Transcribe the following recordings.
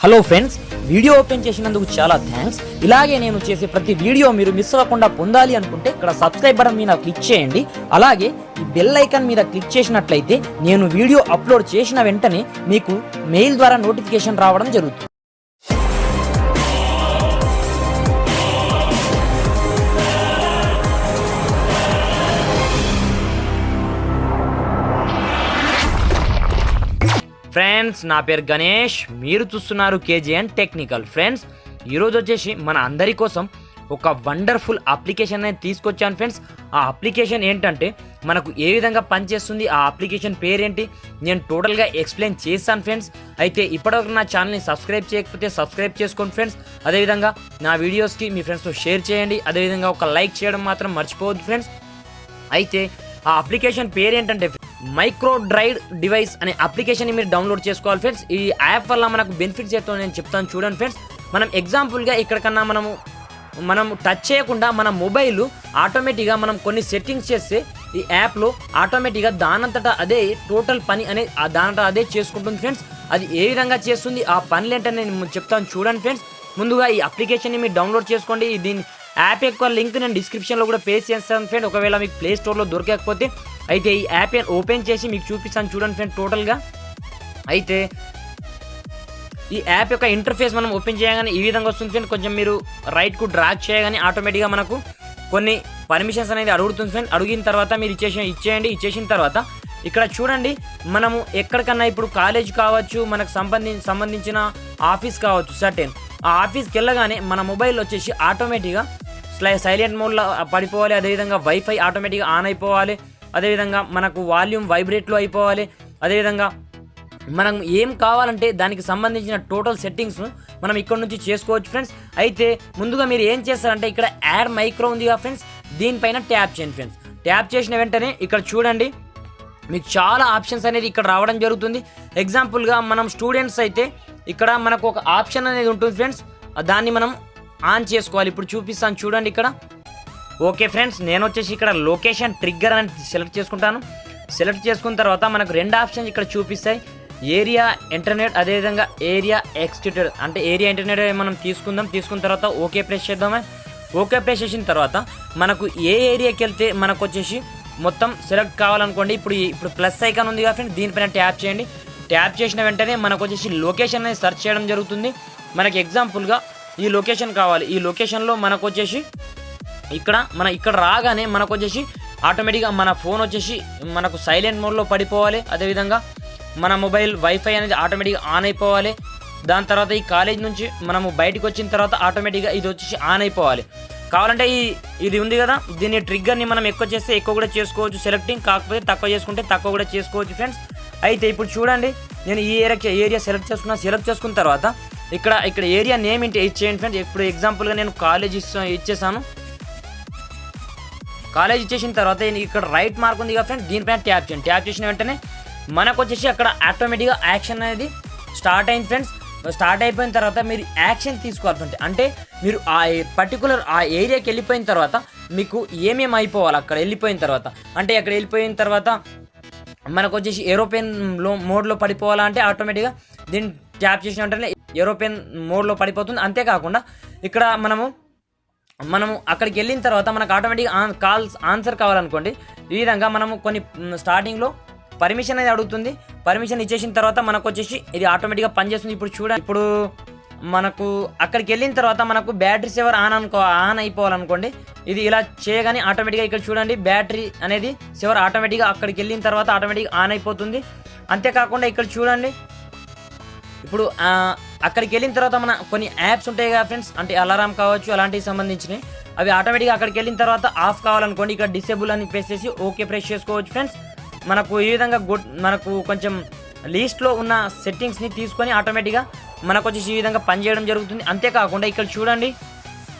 Hello friends, video open చేసినందుకు చాలా thanks. ఇలాగే నేను చేసే ప్రతి వీడియో మీరు మిస్ అవ్వకుండా పొందాలి అనుకుంటే ఇక్కడ సబ్స్క్రైబ్ బటన్ మీద క్లిక్ చేయండి. అలాగే ఈ బెల్ ఐకాన్ మీద క్లిక్ చేసినట్లయితే నేను వీడియో అప్లోడ్ చేసిన వెంటనే మీకు మెయిల్ ద్వారా నోటిఫికేషన్ రావడం జరుగుతుంది. ఫ్రెండ్స్, నా పేరు గణేష్, మీరు చూస్తున్నారు కేజీఎన్ టెక్నికల్. ఫ్రెండ్స్, ఈరోజు వచ్చేసి మన అందరి కోసం ఒక వండర్ఫుల్ అప్లికేషన్ అనేది తీసుకొచ్చాను. ఫ్రెండ్స్, ఆ అప్లికేషన్ ఏంటంటే మనకు ఏ విధంగా పనిచేస్తుంది, ఆ అప్లికేషన్ పేరేంటి నేను టోటల్గా ఎక్స్ప్లెయిన్ చేస్తాను. ఫ్రెండ్స్, అయితే ఇప్పటివరకు నా ఛానల్ని సబ్స్క్రైబ్ చేయకపోతే సబ్స్క్రైబ్ చేసుకోండి. ఫ్రెండ్స్, అదేవిధంగా నా వీడియోస్కి మీ ఫ్రెండ్స్తో షేర్ చేయండి. అదేవిధంగా ఒక లైక్ చేయడం మాత్రం మర్చిపోవద్దు. ఫ్రెండ్స్, అయితే ఆ అప్లికేషన్ పేరేంటంటే మైక్రో డ్రైవ్ డివైస్ అనే అప్లికేషన్ని మీరు డౌన్లోడ్ చేసుకోవాలి. ఫ్రెండ్స్, ఈ యాప్ వల్ల మనకు బెనిఫిట్స్ ఏంటో నేను చెప్తాను చూడండి. ఫ్రెండ్స్, మనం ఎగ్జాంపుల్గా ఎక్కడికన్నా మనం టచ్ చేయకుండా మన మొబైల్ ఆటోమేటిక్గా మనం కొన్ని సెట్టింగ్స్ చేస్తే ఈ యాప్లో ఆటోమేటిక్గా దానంతటా అదే టోటల్ పని అనేది దానంతటా అదే చేసుకుంటుంది. ఫ్రెండ్స్, అది ఏ విధంగా చేస్తుంది, ఆ పనులు ఏంటని నేను చెప్తాను చూడండి. ఫ్రెండ్స్, ముందుగా ఈ అప్లికేషన్ని మీరు డౌన్లోడ్ చేసుకోండి. దీని యాప్ యొక్క లింక్ నేను డిస్క్రిప్షన్లో కూడా పేస్ట్ చేస్తాను. ఫ్రెండ్, ఒకవేళ మీకు ప్లే స్టోర్లో దొరకకపోతే అయితే ఈ యాప్ ఓపెన్ చేసి మీకు చూపిస్తాను చూడండి. ఫ్రెండ్, టోటల్గా అయితే ఈ యాప్ యొక్క ఇంటర్ఫేస్ మనం ఓపెన్ చేయగానే ఈ విధంగా వస్తుంది. ఫ్రెండ్, కొంచెం మీరు రైట్కు డ్రాగ్ చేయగానే ఆటోమేటిక్గా మనకు కొన్ని పర్మిషన్స్ అనేది అడుగుతుంది. ఫ్రెండ్, అడిగిన తర్వాత మీరు ఇచ్చేసిన తర్వాత ఇక్కడ చూడండి, మనము ఎక్కడికన్నా ఇప్పుడు కాలేజ్ కావచ్చు, మనకు సంబంధించిన ఆఫీస్ కావచ్చు, సర్టెన్ ఆ ఆఫీస్కి వెళ్ళగానే మన మొబైల్ వచ్చేసి ఆటోమేటిక్గా సైలెంట్ మోడ్లో పడిపోవాలి. అదేవిధంగా వైఫై ఆటోమేటిక్గా ఆన్ అయిపోవాలి. అదేవిధంగా మనకు వాల్యూమ్ వైబ్రేట్లో అయిపోవాలి. అదేవిధంగా మనం ఏం కావాలంటే దానికి సంబంధించిన టోటల్ సెట్టింగ్స్ మనం ఇక్కడ నుంచి చేసుకోవచ్చు. ఫ్రెండ్స్, అయితే ముందుగా మీరు ఏం చేస్తారంటే ఇక్కడ యాడ్ మైక్రో ఉందిగా ఫ్రెండ్స్, దీనిపైన ట్యాప్ చేయండి. ఫ్రెండ్స్, ట్యాప్ చేసిన వెంటనే ఇక్కడ చూడండి మీకు చాలా ఆప్షన్స్ అనేది ఇక్కడ రావడం జరుగుతుంది. ఎగ్జాంపుల్గా మనం స్టూడెంట్స్ అయితే ఇక్కడ మనకు ఒక ఆప్షన్ అనేది ఉంటుంది. ఫ్రెండ్స్, దాన్ని మనం ఆన్ చేసుకోవాలి. ఇప్పుడు చూపిస్తాను చూడండి ఇక్కడ. ఓకే ఫ్రెండ్స్, నేను వచ్చేసి ఇక్కడ లొకేషన్ ట్రిగ్గర్ అని సెలెక్ట్ చేసుకుంటాను. సెలెక్ట్ చేసుకున్న తర్వాత మనకు రెండు ఆప్షన్స్ ఇక్కడ చూపిస్తాయి, ఏరియా ఇంటర్నెట్, అదేవిధంగా ఏరియా ఎక్స్టెండెడ్. అంటే ఏరియా ఇంటర్నెట్ మనం తీసుకున్న తర్వాత ఓకే ప్రెస్ చేద్దామా. ఓకే ప్రెస్ చేసిన తర్వాత మనకు ఏ ఏరియాకి వెళ్తే మనకు వచ్చేసి మొత్తం సెలెక్ట్ కావాలనుకోండి. ఇప్పుడు ప్లస్ ఐకాన్ ఉంది కదా ఫ్రెండ్స్, దీనిపైన ట్యాప్ చేయండి. ట్యాప్ చేసిన వెంటనే మనకు వచ్చేసి లొకేషన్ అనేది సెర్చ్ చేయడం జరుగుతుంది. మనకి ఎగ్జాంపుల్గా ఈ లొకేషన్ కావాలి. ఈ లొకేషన్లో మనకు వచ్చేసి ఇక్కడ రాగానే మనకు వచ్చేసి ఆటోమేటిక్గా మన ఫోన్ వచ్చేసి మనకు సైలెంట్ మోడ్లో పడిపోవాలి. అదేవిధంగా మన మొబైల్ వైఫై అనేది ఆటోమేటిక్గా ఆన్ అయిపోవాలి. దాని తర్వాత ఈ కాలేజ్ నుంచి మనము బయటకు వచ్చిన తర్వాత ఆటోమేటిక్గా ఇది వచ్చేసి ఆన్ అయిపోవాలి. కావాలంటే ఇది ఉంది కదా, దీని ట్రిగ్గర్ని మనం ఎక్కువ చేస్తే ఎక్కువ కూడా చేసుకోవచ్చు సెలెక్టింగ్, కాకపోతే తక్కువ చేసుకుంటే తక్కువ కూడా చేసుకోవచ్చు. ఫ్రెండ్స్, అయితే ఇప్పుడు చూడండి, నేను ఈ ఏరియా సెలెక్ట్ చేసుకున్న తర్వాత ఇక్కడ ఏరియా నేమ్ ఇచ్చేయండి. ఫ్రెండ్స్, ఇప్పుడు ఎగ్జాంపుల్గా నేను కాలేజ్ ఇచ్చేసాను. కాలేజ్ ఇచ్చేసిన తర్వాత ఇక్కడ రైట్ మార్క్ ఉంది కదా ఫ్రెండ్స్, దీనిపైన ట్యాప్ చేయండి. ట్యాప్ చేసిన వెంటనే మనకు వచ్చేసి అక్కడ ఆటోమేటిక్గా యాక్షన్ అనేది స్టార్ట్ అయింది. ఫ్రెండ్స్, స్టార్ట్ అయిపోయిన తర్వాత మీరు యాక్షన్ తీసుకోవాలి. అంటే మీరు ఆ పర్టికులర్ ఆ ఏరియాకి వెళ్ళిపోయిన తర్వాత మీకు ఏమేమి అయిపోవాలి అక్కడ వెళ్ళిపోయిన తర్వాత. అంటే అక్కడ వెళ్ళిపోయిన తర్వాత మనకు వచ్చేసి ఏరోప్లేన్ మోడ్లో పడిపోవాలా అంటే ఆటోమేటిక్గా దీన్ని ట్యాప్ చేసిన వెంటనే ఏరోప్లేన్ మోడ్లో పడిపోతుంది. అంతేకాకుండా ఇక్కడ మనము అక్కడికి వెళ్ళిన తర్వాత మనకు ఆటోమేటిక్గా కాల్స్ ఆన్సర్ కావాలనుకోండి, ఈ విధంగా మనము కొన్ని స్టార్టింగ్లో పర్మిషన్ అనేది అడుగుతుంది. పర్మిషన్ ఇచ్చేసిన తర్వాత మనకు వచ్చేసి ఇది ఆటోమేటిక్గా పనిచేస్తుంది. ఇప్పుడు చూడండి, ఇప్పుడు మనకు అక్కడికి వెళ్ళిన తర్వాత మనకు బ్యాటరీ సేవర్ ఆన్ అయిపోవాలనుకోండి, ఇది ఇలా చేయగానే ఆటోమేటిక్గా ఇక్కడ చూడండి బ్యాటరీ అనేది సేవర్ ఆటోమేటిక్గా అక్కడికి వెళ్ళిన తర్వాత ఆటోమేటిక్గా ఆన్ అయిపోతుంది. అంతేకాకుండా ఇక్కడ చూడండి, ఇప్పుడు అక్కడికి వెళ్ళిన తర్వాత మన కొన్ని యాప్స్ ఉంటాయి కదా ఫ్రెండ్స్, అంటే అలారం కావచ్చు అలాంటివి సంబంధించినవి, అవి ఆటోమేటిక్గా అక్కడికి వెళ్ళిన తర్వాత ఆఫ్ కావాలనుకోండి ఇక్కడ డిసేబుల్ అని ప్రెస్ చేసి ఓకే ప్రెస్ చేసుకోవచ్చు. ఫ్రెండ్స్, మనకు ఈ విధంగా మనకు కొంచెం లీస్ట్లో ఉన్న సెట్టింగ్స్ని తీసుకొని ఆటోమేటిక్గా మనకు వచ్చేసి ఈ విధంగా పనిచేయడం జరుగుతుంది. అంతేకాకుండా ఇక్కడ చూడండి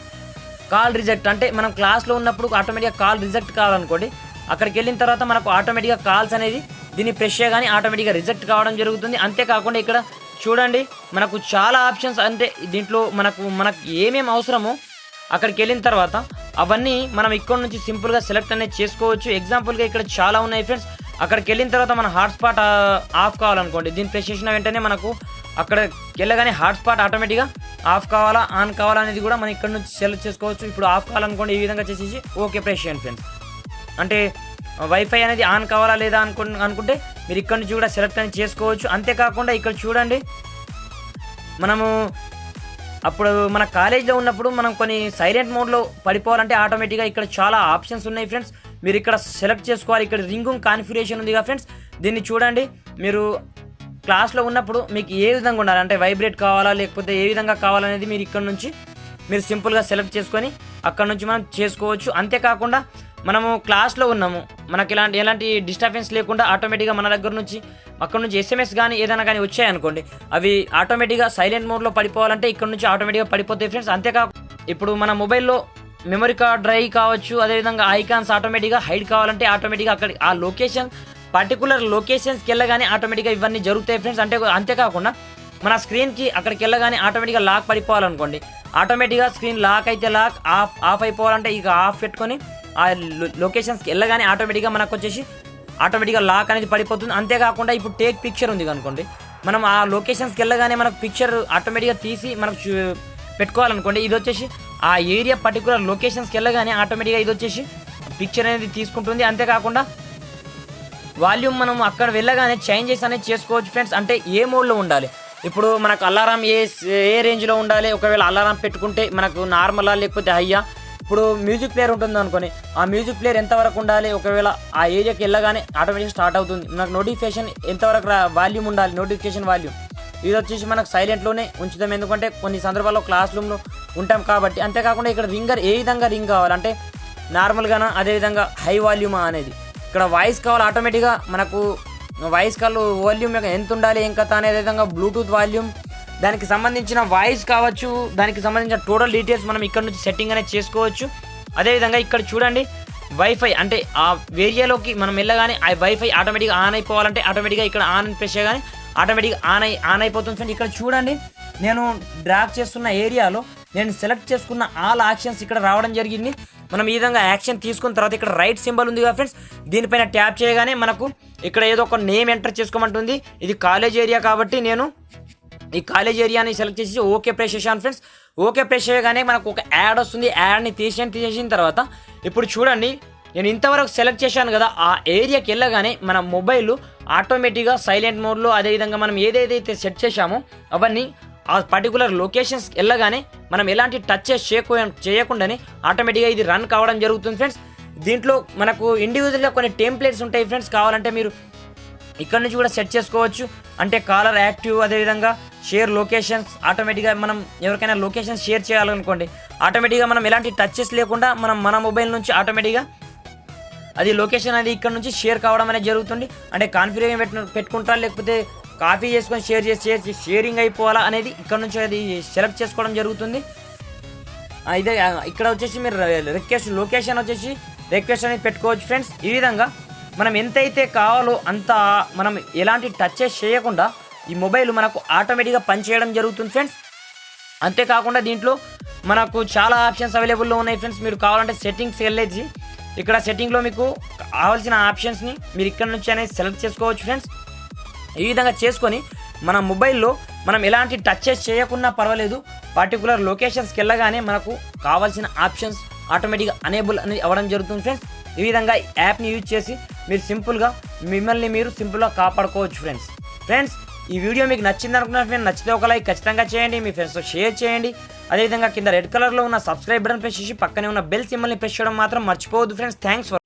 కాల్ రిజెక్ట్, అంటే మనం క్లాస్లో ఉన్నప్పుడు ఆటోమేటిక్గా కాల్ రిజెక్ట్ కావాలనుకోండి, అక్కడికి వెళ్ళిన తర్వాత మనకు ఆటోమేటిక్గా కాల్స్ అనేది దీన్ని ప్రెస్ చేయగానే ఆటోమేటిక్గా రిజెక్ట్ కావడం జరుగుతుంది. అంతేకాకుండా ఇక్కడ చూడండి మనకు చాలా ఆప్షన్స్, అంటే దీంట్లో మనకు ఏమేమి అవసరమో అక్కడికి వెళ్ళిన తర్వాత అవన్నీ మనం ఇక్కడ నుంచి సింపుల్గా సెలెక్ట్ అనేది చేసుకోవచ్చు. ఎగ్జాంపుల్గా ఇక్కడ చాలా ఉన్నాయి ఫ్రెండ్స్. అక్కడికి వెళ్ళిన తర్వాత మన హాట్స్పాట్ ఆఫ్ కావాలనుకోండి, దీన్ని ప్రెస్ చేసిన వెంటనే మనకు అక్కడికి వెళ్ళగానే హాట్స్పాట్ ఆటోమేటిక్గా ఆఫ్ కావాలా ఆన్ కావాలా అనేది కూడా మనం ఇక్కడ నుంచి సెలెక్ట్ చేసుకోవచ్చు. ఇప్పుడు ఆఫ్ కావాలనుకోండి ఈ విధంగా చేసేసి ఓకే ప్రెస్ చేయండి ఫ్రెండ్స్. అంటే వైఫై అనేది ఆన్ కావాలా లేదా అనుకుంటే మీరు ఇక్కడ నుంచి కూడా సెలెక్ట్ అనేది చేసుకోవచ్చు. అంతేకాకుండా ఇక్కడ చూడండి, మనము అప్పుడు మన కాలేజ్లో ఉన్నప్పుడు మనం కొన్ని సైలెంట్ మోడ్లో పడిపోవాలంటే ఆటోమేటిక్గా ఇక్కడ చాలా ఆప్షన్స్ ఉన్నాయి ఫ్రెండ్స్. మీరు ఇక్కడ సెలెక్ట్ చేసుకోవాలి. ఇక్కడ రింగింగ్ కాన్ఫిగరేషన్ ఉంది కదా ఫ్రెండ్స్, దీన్ని చూడండి. మీరు క్లాస్లో ఉన్నప్పుడు మీకు ఏ విధంగా ఉండాలి, అంటే వైబ్రేట్ కావాలా లేకపోతే ఏ విధంగా కావాలనేది మీరు ఇక్కడ నుంచి మీరు సింపుల్గా సెలెక్ట్ చేసుకొని అక్కడ నుంచి మనం చేసుకోవచ్చు. అంతేకాకుండా మనము క్లాస్లో ఉన్నాము, మనకి ఎలాంటి డిస్టర్బెన్స్ లేకుండా ఆటోమేటిక్గా మన దగ్గర నుంచి అక్కడ నుంచి ఎస్ఎంఎస్ కానీ ఏదైనా కానీ వచ్చాయనుకోండి, అవి ఆటోమేటిక్గా సైలెంట్ మోడ్లో పడిపోవాలంటే ఇక్కడ నుంచి ఆటోమేటిక్గా పడిపోతాయి ఫ్రెండ్స్. అంతేకాకుండా ఇప్పుడు మన మొబైల్లో మెమరీ కార్డ్ డ్రైవ్ కావచ్చు, అదేవిధంగా ఐకాన్స్ ఆటోమేటిక్గా హైడ్ కావాలంటే ఆటోమేటిక్గా అక్కడ ఆ లొకేషన్ పర్టికులర్ లొకేషన్స్కి వెళ్ళగానే ఆటోమేటిక్గా ఇవన్నీ జరుగుతాయి ఫ్రెండ్స్. అంతేకాకుండా మన స్క్రీన్కి అక్కడికి వెళ్ళగానే ఆటోమేటిక్గా లాక్ పడిపోవాలనుకోండి, ఆటోమేటిక్గా స్క్రీన్ లాక్ అయితే లాక్, ఆఫ్ అయిపోవాలంటే ఇక ఆఫ్ పెట్టుకొని ఆ లొకేషన్స్కి వెళ్ళగానే ఆటోమేటిక్గా మనకు వచ్చేసి ఆటోమేటిక్గా లాక్ అనేది పడిపోతుంది. అంతేకాకుండా ఇప్పుడు టేక్ పిక్చర్ ఉంది అనుకోండి, మనం ఆ లొకేషన్స్కి వెళ్ళగానే మనకు పిక్చర్ ఆటోమేటిక్గా తీసి మనకు పెట్టుకోవాలనుకోండి, ఇది వచ్చేసి ఆ ఏరియా పర్టికులర్ లొకేషన్స్కి వెళ్ళగానే ఆటోమేటిక్గా ఇది వచ్చేసి పిక్చర్ అనేది తీసుకుంటుంది. అంతేకాకుండా వాల్యూమ్ మనం అక్కడ వెళ్ళగానే చేంజెస్ అనేది చేసుకోవచ్చు ఫ్రెండ్స్. అంటే ఏ మోడ్లో ఉండాలి, ఇప్పుడు మనకు అలారం ఏ రేంజ్లో ఉండాలి, ఒకవేళ అలారం పెట్టుకుంటే మనకు నార్మలా లేకపోతే హయ్యా, ఇప్పుడు మ్యూజిక్ ప్లేయర్ ఉంటుంది అనుకోని ఆ మ్యూజిక్ ప్లేయర్ ఎంతవరకు ఉండాలి, ఒకవేళ ఆ ఏరియాకి వెళ్ళగానే ఆటోమేటిక్ స్టార్ట్ అవుతుంది. మనకు నోటిఫికేషన్ ఎంతవరకు వాల్యూమ్ ఉండాలి, నోటిఫికేషన్ వాల్యూమ్ ఇది వచ్చేసి మనకు సైలెంట్లోనే ఉంచుతాం, ఎందుకంటే కొన్ని సందర్భాల్లో క్లాస్ రూమ్లో ఉంటాం కాబట్టి. అంతేకాకుండా ఇక్కడ రింగర్ ఏ విధంగా రింగ్ కావాలంటే నార్మల్గానా అదేవిధంగా హై వాల్యూమా అనేది, ఇక్కడ వాయిస్ కావాలి ఆటోమేటిక్గా మనకు వాయిస్ కాల్ వాల్యూమ్ ఎంత ఉండాలి ఏం కథ అనే విధంగా బ్లూటూత్ వాల్యూమ్ దానికి సంబంధించిన వాయిస్ కావచ్చు, దానికి సంబంధించిన టోటల్ డీటెయిల్స్ మనం ఇక్కడ నుంచి సెట్టింగ్ అనేది చేసుకోవచ్చు. అదేవిధంగా ఇక్కడ చూడండి వైఫై, అంటే ఆ ఏరియాలోకి మనం వెళ్ళగానే ఆ వైఫై ఆటోమేటిక్గా ఆన్ అయిపోవాలంటే ఆటోమేటిక్గా ఇక్కడ ఆన్ అని ప్రెస్ చేయగానే ఆటోమేటిక్గా ఆన్ అయిపోతుంది ఫ్రెండ్. ఇక్కడ చూడండి, నేను డ్రాగ్ చేస్తున్న ఏరియాలో నేను సెలెక్ట్ చేసుకున్న ఆల్ యాక్షన్స్ ఇక్కడ రావడం జరిగింది. మనం ఈ విధంగా యాక్షన్ తీసుకున్న తర్వాత ఇక్కడ రైట్ సింబల్ ఉంది కదా ఫ్రెండ్స్, దీనిపైన ట్యాప్ చేయగానే మనకు ఇక్కడ ఏదో ఒక నేమ్ ఎంటర్ చేసుకోమంటుంది. ఇది కాలేజ్ ఏరియా కాబట్టి నేను ఈ కాలేజ్ ఏరియాని సెలెక్ట్ చేసి ఓకే ప్రెస్ చేశాను ఫ్రెండ్స్. ఓకే ప్రెస్ చేయగానే మనకు ఒక యాడ్ వస్తుంది. యాడ్ని తీసేసిన తర్వాత ఇప్పుడు చూడండి, నేను ఇంతవరకు సెలెక్ట్ చేశాను కదా, ఆ ఏరియాకి వెళ్ళగానే మన మొబైల్ ఆటోమేటిక్గా సైలెంట్ మోడ్లో అదేవిధంగా మనం ఏదైతే సెట్ చేశామో అవన్నీ ఆ పర్టికులర్ లొకేషన్స్ వెళ్ళగానే మనం ఎలాంటి టచెస్ చేయకుండానే ఆటోమేటిక్గా ఇది రన్ కావడం జరుగుతుంది ఫ్రెండ్స్. దీంట్లో మనకు ఇండివిజువల్గా కొన్ని టెంప్లెట్స్ ఉంటాయి ఫ్రెండ్స్, కావాలంటే మీరు ఇక్కడ నుంచి కూడా సెట్ చేసుకోవచ్చు. అంటే కాలర్ యాక్టివ్, అదేవిధంగా షేర్ లొకేషన్స్ ఆటోమేటిక్గా మనం ఎవరికైనా లొకేషన్స్ షేర్ చేయాలనుకోండి ఆటోమేటిక్గా మనం ఎలాంటి టచెస్ లేకుండా మన మొబైల్ నుంచి ఆటోమేటిక్గా అది లొకేషన్ అది ఇక్కడ నుంచి షేర్ కావడం అనేది జరుగుతుంది. అంటే కాన్ఫిగరేషన్ పెట్టుకుంటారా లేకపోతే కాపీ చేసుకొని షేరింగ్ అయిపోవాలా అనేది ఇక్కడ నుంచి అది సెలెక్ట్ చేసుకోవడం జరుగుతుంది. ఇదే ఇక్కడ వచ్చేసి మీరు లొకేషన్ వచ్చేసి రిక్వెస్ట్ అనేది పెట్టుకోవచ్చు ఫ్రెండ్స్. ఈ విధంగా మనం ఎంతైతే కావాలో అంత మనం ఎలాంటి టచెస్ చేయకుండా ఈ మొబైల్ మనకు ఆటోమేటిక్గా పనిచేయడం జరుగుతుంది ఫ్రెండ్స్. అంతేకాకుండా దీంట్లో మనకు చాలా ఆప్షన్స్ అవైలబుల్లో ఉన్నాయి ఫ్రెండ్స్. మీరు కావాలంటే సెట్టింగ్స్ వెళ్ళేసి ఇక్కడ సెట్టింగ్లో మీకు కావాల్సిన ఆప్షన్స్ని మీరు ఇక్కడ నుంచి అనేది సెలెక్ట్ చేసుకోవచ్చు ఫ్రెండ్స్. ఈ విధంగా చేసుకొని మన మొబైల్లో మనం ఎలాంటి టచెస్ చేయకున్నా పర్వాలేదు, పర్టికులర్ లొకేషన్స్కి వెళ్ళగానే మనకు కావాల్సిన ఆప్షన్స్ ఆటోమేటిక్గా అనేబుల్ అనేది అవ్వడం జరుగుతుంది ఫ్రెండ్స్. ఈ విధంగా యాప్ని యూజ్ చేసి మీరు సింపుల్గా మిమ్మల్ని మీరు సింపుల్గా కాపాడుకోవచ్చు ఫ్రెండ్స్. ఈ వీడియో మీకు నచ్చింది అనుకున్నారు ఫ్రెండ్స్. నచ్చితే ఒక లైక్ ఖచ్చితంగా చేయండి, మీ ఫ్రెండ్స్తో షేర్ చేయండి. అదేవిధంగా కింద రెడ్ కలర్లో ఉన్న సబ్స్క్రైబ్ బటన్ ప్రెస్ చేసి పక్కనే ఉన్న బెల్ సింబల్ని ప్రెస్ చేయడం మాత్రం మర్చిపోవద్దు ఫ్రెండ్స్. Thanks for